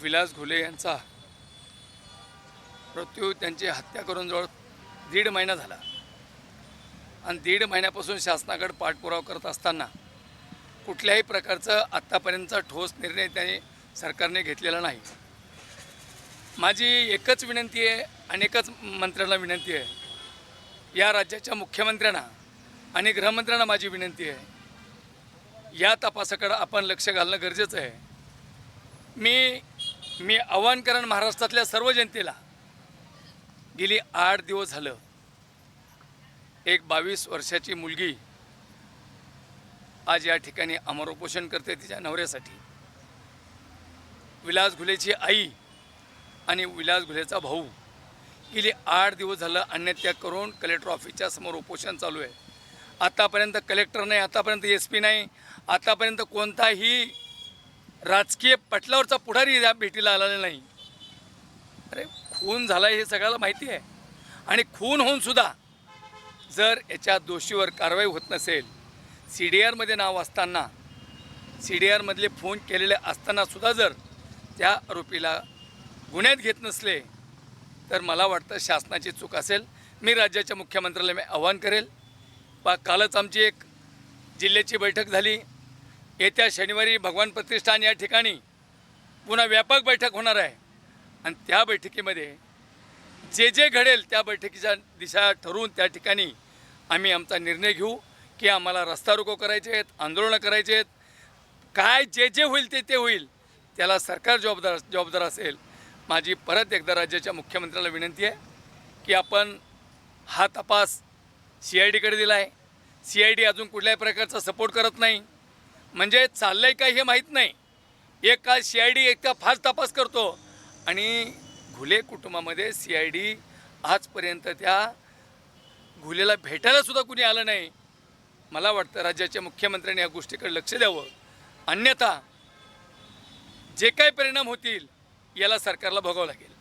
विलास घुले यांचा मृत्यू, त्यांची हत्या करून जवळ 1.5 महिना झाला आणि 1.5 महिन्यापासून शासनाकडे पाठपुरावा करत असताना कुठल्याही प्रकारचा आत्तापर्यंतचा ठोस निर्णय त्याने सरकारने घेतलेला नाही. माझी एकच विनंती आहे आणि एकच मंत्र्यांना विनंती आहे, या राज्याच्या मुख्यमंत्र्यांना आणि गृहमंत्र्यांना माझी विनंती आहे, या तपासाकडे आपण लक्ष घालणं गरजेचं आहे. मी आवाहन करेन महाराष्ट्रातल्या सर्व जनतेला, गेली 8 दिवस झालं एक 22 वर्षाची मुलगी आज या ठिकाणी अमर उपोषण करते तिच्या नवऱ्यासाठी. विलास घुलेची आई आणि विलास घुलेचा भाऊ गेली 8 दिवस झालं अन्नत्याग करून कलेक्टर ऑफिसच्या समोर उपोषण चालू आहे. आतापर्यंत कलेक्टर नाही, आतापर्यंत SP नाही, आतापर्यंत कोणताही राजकीय पटलावरचा पुढारी या भेटीला आलेला नाही. अरे खून झाला हे सगळ्याला माहिती आहे आणि खून होऊन सुद्धा जर याच्या दोषीवर कारवाई होत नसेल, CDRमध्ये नाव असताना, CDRमधले फोन केलेले असताना सुद्धा जर त्या आरोपीला गुन्ह्यात घेत नसले तर मला वाटतं शासनाची चूक असेल. मी राज्याच्या मुख्यमंत्र्याला मी आवाहन करेल. कालच आमची एक जिल्ह्याची बैठक झाली. येत्या शनिवारी भगवान प्रतिष्ठान या ठिकाणी पुन्हा व्यापक बैठक होणार आहे आणि त्या बैठकीमध्ये जे घडेल त्या बैठकीच्या दिशा ठरवून त्या ठिकाणी आम्ही आमचा निर्णय घेऊ की आम्हाला रस्ता रोको करायचे आहेत, आंदोलनं करायचे आहेत, काय जे होईल ते होईल, त्याला सरकार जबाबदार असेल. माझी परत एकदा राज्याच्या मुख्यमंत्र्याला विनंती आहे की आपण हा तपास CIDकडे दिला आहे. CID अजून कुठल्याही प्रकारचा सपोर्ट करत नाही, म्हणजे चाललं आहे काय हे माहीत नाही. एक काय CID एक फास्ट तपास करतो आणि घुले कुटुंबामध्ये CID आजपर्यंत त्या घुलेला भेटायला सुद्धा कुणी आलं नाही. मला वाटतं राज्याच्या मुख्यमंत्र्यांनी या गोष्टीकडे लक्ष द्यावं, अन्यथा जे काही परिणाम होतील याला सरकारला भोगावं लागेल.